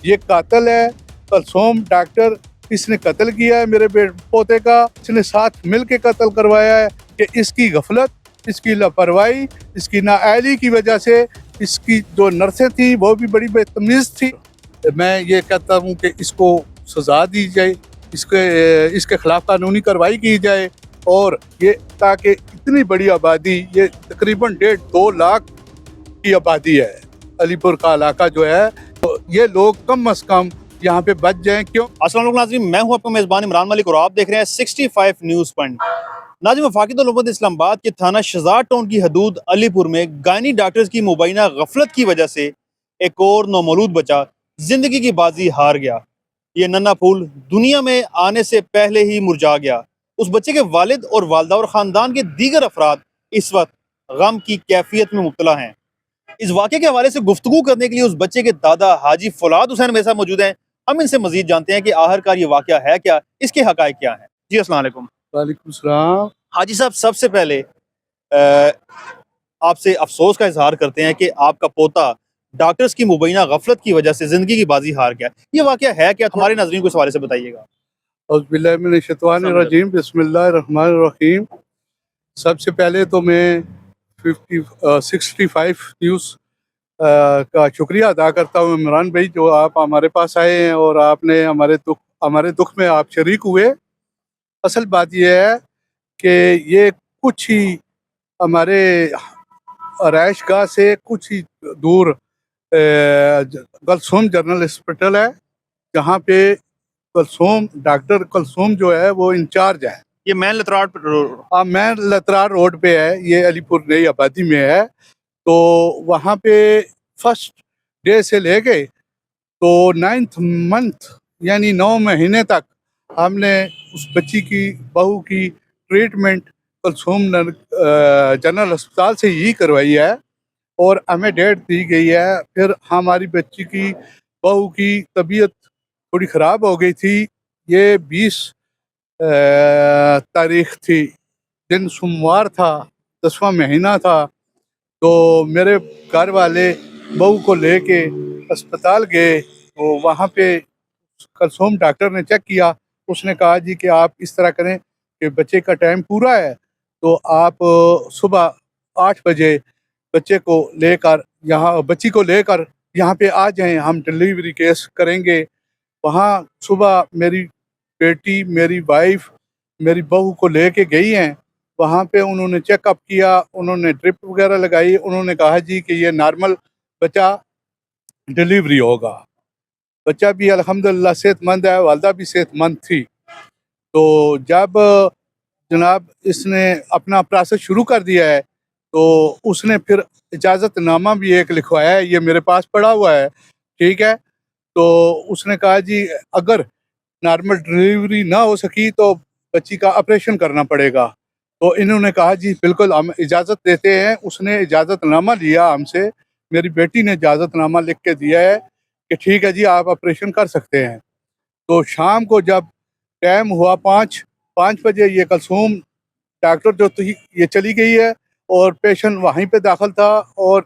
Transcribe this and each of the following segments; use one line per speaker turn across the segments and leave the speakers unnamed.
ये कातिल है, कलसोम डॉक्टर, इसने कत्ल किया है मेरे पोते का, इसने साथ मिल के कत्ल करवाया है कि इसकी गफलत, इसकी लापरवाही, इसकी नाअहली की वजह से इसकी जो नर्सें थी वो भी बड़ी बदतमीज़ थी। मैं ये कहता हूँ कि इसको सज़ा दी जाए, इसके खिलाफ कानूनी कार्रवाई की जाए और ये ताकि इतनी बड़ी आबादी, ये तकरीबन 1.5-2 लाख की आबादी है अलीपुर का इलाका जो है, तो ये लोग कम अज़ कम यहाँ पे बच जाएं। क्यों?
अस्सलाम वालेकुम नाज़रीन, मैं हूं आपका मेज़बान इमरान मलिक और आप देख रहे हैं 65 न्यूज़ पॉइंट। नाज़रीन, वफाकी हुकूमत इस्लामाबाद के थाना शहजाद टाउन की हदूद अलीपुर में गायनी डॉक्टर्स की मुबैना गफलत की वजह से एक और नौमौलूद बच्चा जिंदगी की बाजी हार गया। ये नन्हा फूल दुनिया में आने से पहले ही मुरझा गया। उस बच्चे के वालिद और वालदा और ख़ानदान के दीगर अफराद इस वक्त गम की कैफियत में मुब्तला हैं। इस वाक़े के हवाले से गुफ्तगू करने के लिए उस बच्चे के दादा हाजी फौलाद हुसैन मेरे साथ मौजूद हैं। हम इनसे मजीद जानते हैं कि आखिरकार ये वाक़या है क्या, इसके हक़ाइक़ क्या हैं। जी अस्सलाम वालेकुम।
वालेकुम सलाम।
हाजी साहब, सबसे पहले आपसे अफसोस का इजहार करते हैं कि आपका पोता डॉक्टर्स की मुबैना गफलत की वजह से जिंदगी की बाजी हार गया। ये वाक़या है क्या, हमारे नाज़रीन को इस हवाले से बताइएगा।
औज़ुबिल्लाहिमिनश्शैतानिर्रजीम, बिस्मिल्लाहिर्रहमानिर्रहीम। सबसे पहले तो मैं 65 न्यूज़ का शुक्रिया अदा करता हूँ इमरान भाई, जो आप हमारे पास आए हैं और आपने हमारे दुख में आप शरीक हुए। असल बात यह है कि ये कुछ ही हमारे रहाइश गाह से कुछ ही दूर कलसूम जनरल हॉस्पिटल है, जहाँ पे डॉक्टर कलसूम जो है वो इंचार्ज है।
ये मैन लतराड़
मैं लतरार रोड पे है, ये अलीपुर नई आबादी में है। तो वहाँ पे फर्स्ट डे से लेके तो 9th मंथ यानी 9 महीने तक हमने उस बच्ची की बहू की ट्रीटमेंट कलसूम जनरल अस्पताल से ही करवाई है और हमें डेट दी गई है। फिर हमारी बच्ची की बहू की तबीयत थोड़ी ख़राब हो गई थी। ये 20 तारीख थी, दिन सोमवार था, 10वां महीना था। तो मेरे घर वाले बहू को लेके अस्पताल गए, तो वहाँ पे कलसूम डॉक्टर ने चेक किया। उसने कहा जी कि आप इस तरह करें कि बच्चे का टाइम पूरा है, तो आप सुबह 8 बजे बच्ची को लेकर यहाँ पे आ जाएं, हम डिलीवरी केस करेंगे। वहाँ सुबह मेरी बेटी, मेरी वाइफ, मेरी बहू को लेके गई हैं। वहाँ पे उन्होंने चेकअप किया, उन्होंने ड्रिप वगैरह लगाई, उन्होंने कहा जी कि ये नॉर्मल बच्चा डिलीवरी होगा। बच्चा भी अल्हम्दुलिल्लाह सेहतमंद है, वालदा भी सेहतमंद थी। तो जब जनाब इसने अपना प्रोसेस शुरू कर दिया है, तो उसने फिर इजाज़तनामा भी एक लिखवाया है, ये मेरे पास पड़ा हुआ है, ठीक है। तो उसने कहा जी अगर नॉर्मल डिलीवरी ना हो सकी तो बच्ची का ऑपरेशन करना पड़ेगा। तो इन्होंने कहा जी बिल्कुल हम इजाज़त देते हैं। उसने इजाज़तनामा लिया हमसे, मेरी बेटी ने इजाज़तनामा लिख के दिया है कि ठीक है जी आप ऑपरेशन कर सकते हैं। तो शाम को जब टाइम हुआ 5 बजे, ये कलसूम डॉक्टर जो थी ये चली गई है और पेशेंट वहीं पे दाखिल था और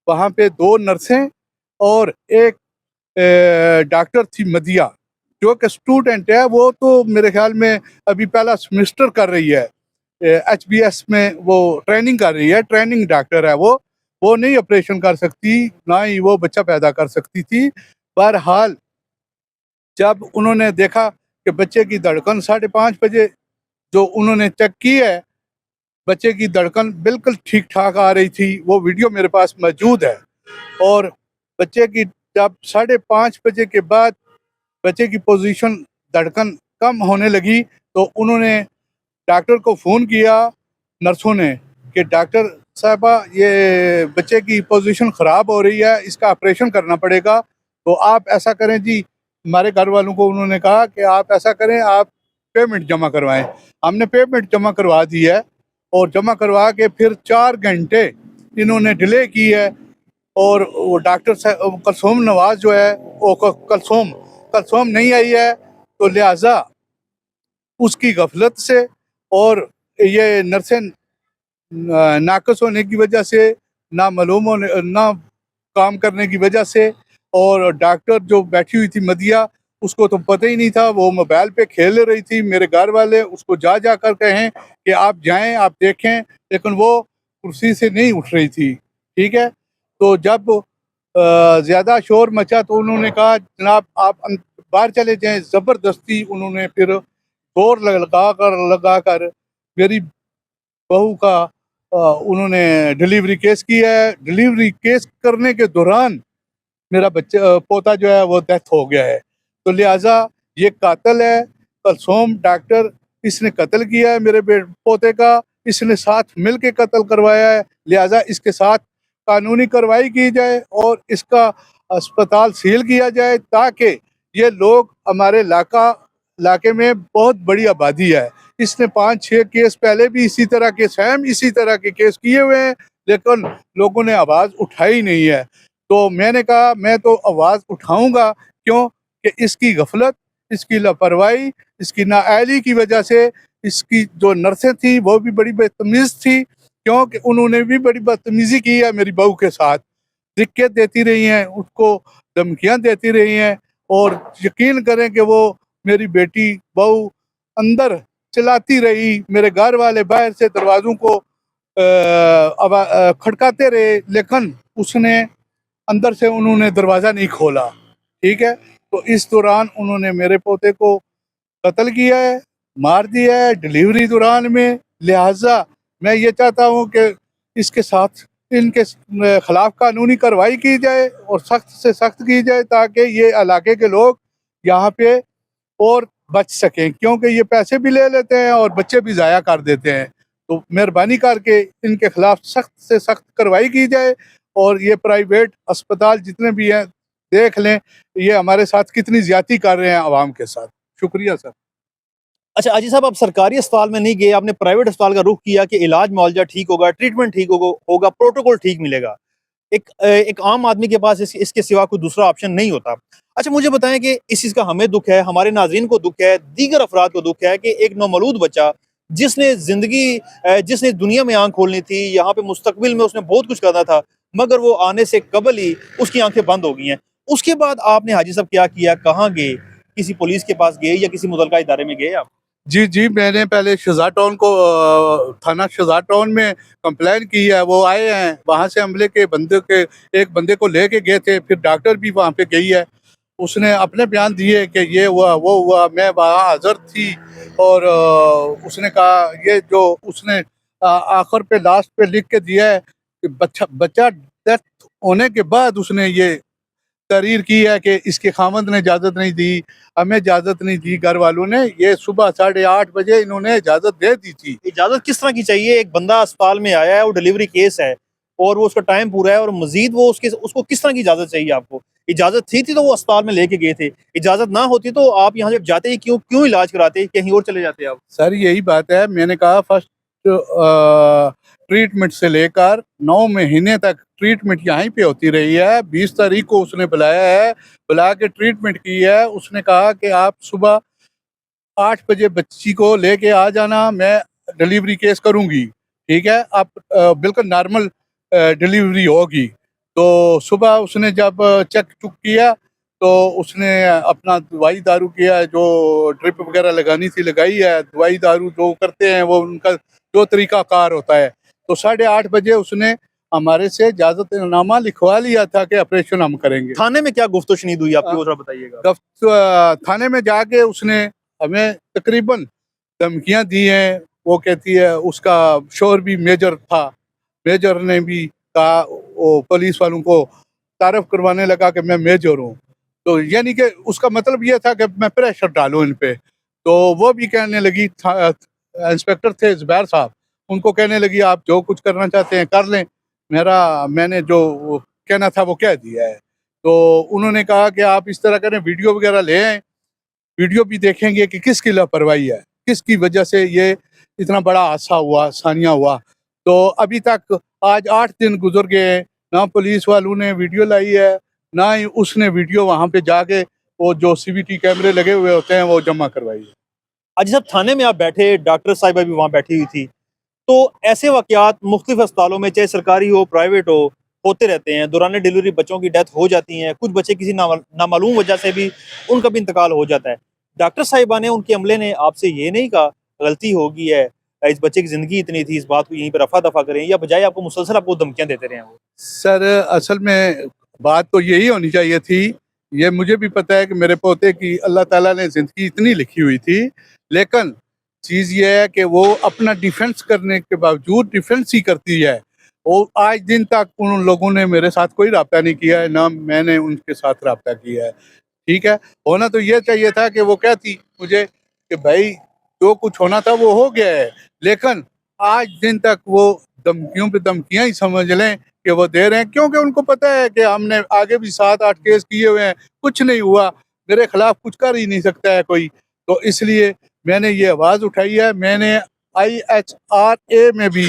वहाँ पे 2 नर्सें और एक डॉक्टर थी मदिया, जो कि स्टूडेंट है। वो तो मेरे ख्याल में अभी पहला सेमेस्टर कर रही है, एचबीएस में वो ट्रेनिंग कर रही है, ट्रेनिंग डॉक्टर है वो नहीं ऑपरेशन कर सकती, ना ही वो बच्चा पैदा कर सकती थी। बहरहाल जब उन्होंने देखा कि बच्चे की धड़कन 5:30 बजे जो उन्होंने चेक की है, बच्चे की धड़कन बिल्कुल ठीक-ठाक आ रही थी, वो वीडियो मेरे पास मौजूद है। और बच्चे की जब 5:30 बजे के बाद बच्चे की पोजीशन, धड़कन कम होने लगी, तो उन्होंने डॉक्टर को फ़ोन किया, नर्सों ने, कि डॉक्टर साहिबा ये बच्चे की पोजीशन ख़राब हो रही है, इसका ऑपरेशन करना पड़ेगा। तो आप ऐसा करें जी, हमारे घर वालों को उन्होंने कहा कि आप ऐसा करें, आप पेमेंट जमा करवाएँ। हमने पेमेंट जमा करवा दी है और जमा करवा के फिर 4 घंटे इन्होंने डिले की है। और वो डॉक्टर कलसूम नवाज़ जो है वो कलसूम नहीं आई है, तो लिहाजा उसकी गफलत से और ये नर्सें नाक़िस होने की वजह से, ना मालूम होने, ना काम करने की वजह से और डॉक्टर जो बैठी हुई थी मदिया, उसको तो पता ही नहीं था, वो मोबाइल पे खेल रही थी। मेरे घर वाले उसको जा कर कहें कि आप जाएं, आप देखें, लेकिन वो कुर्सी से नहीं उठ रही थी। ठीक है, तो जब ज़्यादा शोर मचा तो उन्होंने कहा जनाब आप बाहर चले जाएं। ज़बरदस्ती उन्होंने फिर जोर लगा कर मेरी बहू का उन्होंने डिलीवरी केस किया है। डिलीवरी केस करने के दौरान मेरा पोता जो है वो डेथ हो गया है। तो लिहाजा ये कातिल है, कलसूम डॉक्टर, इसने कत्ल किया है मेरे पोते का, इसने साथ मिल के कत्ल करवाया है। लिहाजा इसके साथ कानूनी कार्रवाई की जाए और इसका अस्पताल सील किया जाए, ताकि ये लोग हमारे इलाके में बहुत बड़ी आबादी है। इसने 5-6 केस पहले भी इसी तरह के सेम इसी तरह के केस किए हुए हैं, लेकिन लोगों ने आवाज़ उठाई नहीं है। तो मैंने कहा मैं तो आवाज़ उठाऊँगा, क्यों कि इसकी गफलत, इसकी लापरवाही, इसकी नाअहली की वजह से इसकी जो नर्सें थी वो भी बड़ी बदतमीज़ थी, क्योंकि उन्होंने भी बड़ी बदतमीज़ी की है मेरी बहू के साथ। दिक्कत देती रही हैं, उसको धमकियाँ देती रही हैं, और यकीन करें कि वो मेरी बेटी बहू अंदर चिल्लाती रही, मेरे घर वाले बाहर से दरवाज़ों को खटकाते रहे, लेकिन उसने अंदर से उन्होंने दरवाज़ा नहीं खोला। ठीक है? तो इस दौरान उन्होंने मेरे पोते को कत्ल किया है, मार दिया है डिलीवरी दौरान में। लिहाजा मैं ये चाहता हूँ कि इसके साथ इनके खिलाफ कानूनी कार्रवाई की जाए और सख्त से सख्त की जाए, ताकि ये इलाके के लोग यहाँ पे और बच सकें, क्योंकि ये पैसे भी ले लेते हैं और बच्चे भी ज़ाया कर देते हैं। तो मेहरबानी करके इनके खिलाफ सख्त से सख्त कार्रवाई की जाए, और ये प्राइवेट अस्पताल जितने भी हैं देख लें ये हमारे साथ कितनी ज़्यादती कर रहे हैं आवाम के साथ। शुक्रिया सर।
अच्छा अजी साहब, आप सरकारी अस्पताल में नहीं गए, आपने प्राइवेट अस्पताल का रुख किया कि इलाज मुआवजा ठीक होगा, ट्रीटमेंट ठीक होगा, प्रोटोकॉल ठीक मिलेगा। एक आम आदमी के पास इसके सिवा कोई दूसरा ऑप्शन नहीं होता। अच्छा मुझे बताएं कि इस चीज़ का हमें दुख है, हमारे नाज़रीन को दुख है, दीगर अफराद को दुख है कि एक नौमौलूद बच्चा जिसने दुनिया में आँख खोलनी थी, यहाँ पे मुस्तकबिल में उसने बहुत कुछ करना था, मगर वो आने से कबल ही उसकी आँखें बंद हो गई हैं। उसके बाद आपने हाजी साहब क्या किया? कहाँ गए? किसी पुलिस के पास गए या किसी मुतल्लिका इदारे में गए आप?
जी, जी, मैंने पहले शुज़ा टाउन को थाना शुज़ा टाउन में कंप्लेंट की है, वो आए हैं, वहाँ से हमले के एक बंदे को लेके गए थे, फिर डॉक्टर भी वहाँ पे गई है। उसने अपने बयान दिए कि ये हुआ, वो हुआ, मैं वहाँ हाज़िर थी, और उसने कहा ये जो उसने आखिर पे लास्ट पे लिख के दिया है कि बच्चा डेथ होने के बाद उसने ये तहरीर की है कि इसके खामद ने इजाज़त नहीं दी, हमें इजाज़त नहीं दी, घर वालों ने। ये सुबह 8:30 बजे इन्होंने इजाज़त दे दी थी।
इजाज़त किस तरह की चाहिए? एक बंदा अस्पताल में आया है और डिलीवरी केस है और वो उसका टाइम पूरा है और मज़ीद वो उसको किस तरह की इजाज़त चाहिए आपको? इजाज़त थी तो वो अस्पताल में लेके गए थे। इजाज़त ना होती तो आप यहाँ जब जाते ही क्यों इलाज कराते? कहीं और चले जाते आप?
सर यही बात है, मैंने कहा फर्स्ट ट्रीटमेंट से लेकर 9 महीने तक ट्रीटमेंट यहीं पे होती रही है। 20 तारीख को उसने बुलाया है, बुला के ट्रीटमेंट की है। उसने कहा कि आप सुबह 8 बजे बच्ची को लेके आ जाना, मैं डिलीवरी केस करूँगी, ठीक है? आप बिल्कुल नॉर्मल डिलीवरी होगी। तो सुबह उसने जब चेक-चुक किया, तो उसने अपना दवाई दारू किया, जो ड्रिप वगैरह लगानी थी लगाई है, दवाई दारू जो करते हैं वो उनका जो तरीक़ाकार होता है। तो 8:30 बजे उसने हमारे से इजाज़तनामा लिखवा लिया था कि ऑपरेशन हम करेंगे।
थाने में क्या गुफ्त शुनीद हुई आपकी, वो ज़रा बताइएगा?
थाने में जाके उसने हमें तकरीबन धमकियाँ दी हैं। वो कहती है उसका शौहर भी मेजर था, मेजर ने भी कहा, वो पुलिस वालों को तारफ़ करवाने लगा कि मैं मेजर हूँ। तो यानी कि उसका मतलब ये था कि मैं प्रेशर डालूँ इन पे। तो वो भी कहने लगी, इंस्पेक्टर थे ज़ुबैर साहब, उनको कहने लगी आप जो कुछ करना चाहते हैं कर लें, मैंने जो वो कहना था वो कह दिया है। तो उन्होंने कहा कि आप इस तरह करें, वीडियो वगैरह ले आएँ, वीडियो भी देखेंगे कि किसकी लापरवाही है, किसकी वजह से ये इतना बड़ा हादसा हुआ, सानिया हुआ। तो अभी तक आज 8 दिन गुज़र गए हैं, ना पुलिस वालों ने वीडियो लाई है, ना ही उसने वीडियो वहाँ पे जाके वो जो सीसीटीवी कैमरे लगे हुए होते हैं वो जमा करवाई है।
अच्छा साहब, थाने में आप बैठे, डॉक्टर साहिबा भी वहाँ बैठी हुई थी। तो ऐसे वाक़यात मुख्तलिफ़ अस्पतालों में चाहे सरकारी हो, प्राइवेट हो, होते रहते हैं, दौरान डिलीवरी बच्चों की डेथ हो जाती है, कुछ बच्चे किसी नामालूम वजह से भी उनका भी इंतकाल हो जाता है। डॉक्टर साहिबा ने, उनके अमले ने आपसे ये नहीं कहा गलती हो गई है, इस बच्चे की ज़िंदगी इतनी थी, इस बात को यहीं पे रफ़ा-दफ़ा करें, या बजाय आपको मुसलसल आपको धमकियाँ देते रहे हैं वो?
सर असल में बात तो यही होनी चाहिए थी। ये मुझे भी पता है कि मेरे पोते की अल्लाह ताला ने ज़िंदगी इतनी लिखी हुई थी, लेकिन चीज़ ये है कि वो अपना डिफेंस करने के बावजूद डिफेंस ही करती है। और आज दिन तक उन लोगों ने मेरे साथ कोई राब्ता नहीं किया है, ना मैंने उनके साथ राब्ता किया है। ठीक है? होना तो ये चाहिए था कि वो कहती मुझे कि भाई जो कुछ होना था वो हो गया है। लेकिन आज दिन तक वो धमकियों पे धमकियाँ ही समझ लें कि वो दे रहे हैं, क्योंकि उनको पता है कि हमने आगे भी 7-8 केस किए हुए हैं, कुछ नहीं हुआ, मेरे खिलाफ कुछ कर ही नहीं सकता है कोई। तो इसलिए मैंने ये आवाज़ उठाई है, मैंने IHRA में भी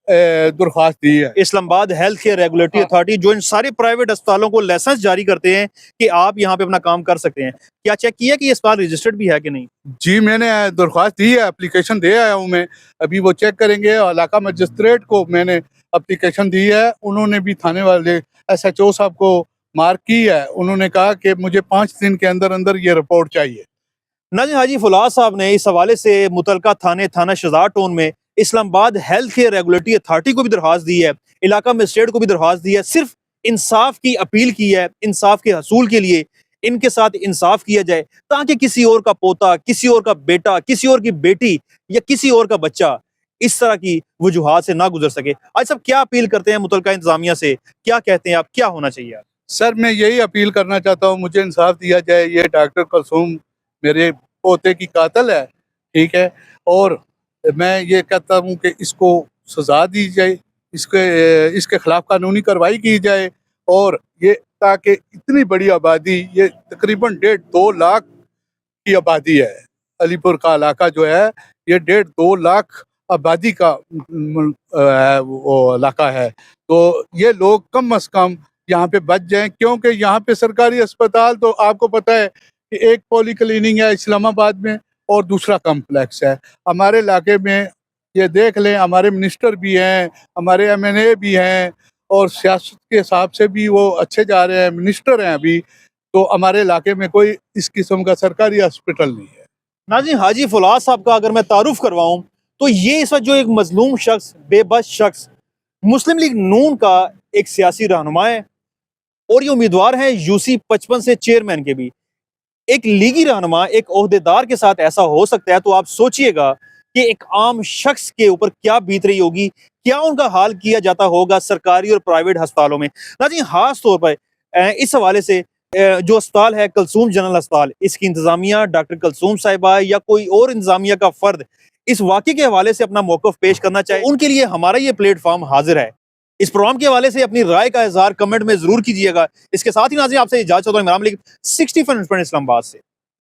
दरख्वास्त दी है।
इस्लामाबाद हेल्थ केयर रेगुलेटरी
हाँ।
अथॉरिटी जो इन सारे प्राइवेट अस्पतालों को लाइसेंस जारी करते हैं कि आप यहाँ पे अपना काम कर सकते हैं, क्या चेक किया कि ये अस्पताल रजिस्टर्ड भी है कि नहीं?
जी, मैंने दरख्वास्त दी है, एप्लीकेशन दे आया हूँ मैं। अभी वो चेक करेंगे, इलाका मजिस्ट्रेट को मैंने एप्लीकेशन दी है। उन्होंने भी थाने वाले SHO साहब को मार्क की है। उन्होंने कहा कि मुझे 5 दिन के अंदर-अंदर ये रिपोर्ट चाहिए।
नाज़िम हाजी फुलाद साहब ने इस हवाले से मुतलका थाना शहजाद टाउन में Islamabad health care regulatory authority को भी दरख्वास्त दी है, इलाका मजिस्ट्रेट को भी दरख्वास्त दी है, सिर्फ इंसाफ की अपील की है, इंसाफ के हसूल के लिए इनके साथ इंसाफ किया जाए, ताकि किसी और का पोता, किसी और का बेटा, किसी और की बेटी या किसी और का बच्चा इस तरह की वजूहात से ना गुजर सके। आज सब क्या अपील करते हैं मुतलका इंतजामिया से, क्या कहते हैं आप, क्या होना चाहिए?
सर, मैं यही अपील करना चाहता हूँ, मुझे इंसाफ दिया जाए। ये डॉक्टर कुलसूम मेरे पोते की कातिल है, ठीक है? और मैं ये कहता हूँ कि इसको सज़ा दी जाए, इसके खिलाफ कानूनी कार्रवाई की जाए, और ये ताकि इतनी बड़ी आबादी, ये तकरीबन 1.5-2 लाख की आबादी है। अलीपुर का इलाका जो है, ये 1.5-2 लाख आबादी का है, वो इलाका है। तो ये लोग कम से कम यहाँ पे बच जाएँ, क्योंकि यहाँ पे सरकारी अस्पताल तो आपको पता है कि एक पॉली क्लिनिक है इस्लामाबाद में और दूसरा कॉम्प्लेक्स है। हमारे इलाके में ये देख लें, हमारे मिनिस्टर भी हैं, हमारे MNA भी हैं, और सियासत के हिसाब से भी वो अच्छे जा रहे हैं, मिनिस्टर हैं अभी। तो हमारे इलाके में कोई इस किस्म का सरकारी हॉस्पिटल नहीं है।
नाज़िम हाजी फुलाद साहब का अगर मैं तारुफ करवाऊं, तो ये इस वक्त जो एक मजलूम शख्स, बेबस शख्स, मुस्लिम लीग नून का एक सियासी रहनुमा है, और ये उम्मीदवार हैं UC 55 से चेयरमैन के भी। एक लीगी रहनुमा, एक ओहदेदार के साथ ऐसा हो सकता है, तो आप सोचिएगा कि एक आम शख्स के ऊपर क्या बीत रही होगी, क्या उनका हाल किया जाता होगा सरकारी और प्राइवेट अस्पतालों में। नाज़िम खास तौर पर इस हवाले से जो अस्पताल है कुलसूम जनरल अस्पताल, इसकी इंतजामिया डॉक्टर कुलसूम साहिबा या कोई और इंतजामिया का फर्द इस वाक़े के हवाले से अपना मौक़िफ़ पेश करना चाहे, उनके लिए हमारा ये प्लेटफॉर्म हाजिर है। इस प्रोग्राम के हवाले से अपनी राय का इज़हार कमेंट में ज़रूर कीजिएगा। इसके साथ ही नाज़िम आपसे इजाज़त चाहता हूं। इमरान मलिक, 60 फ्रंट इस्लामाबाद से।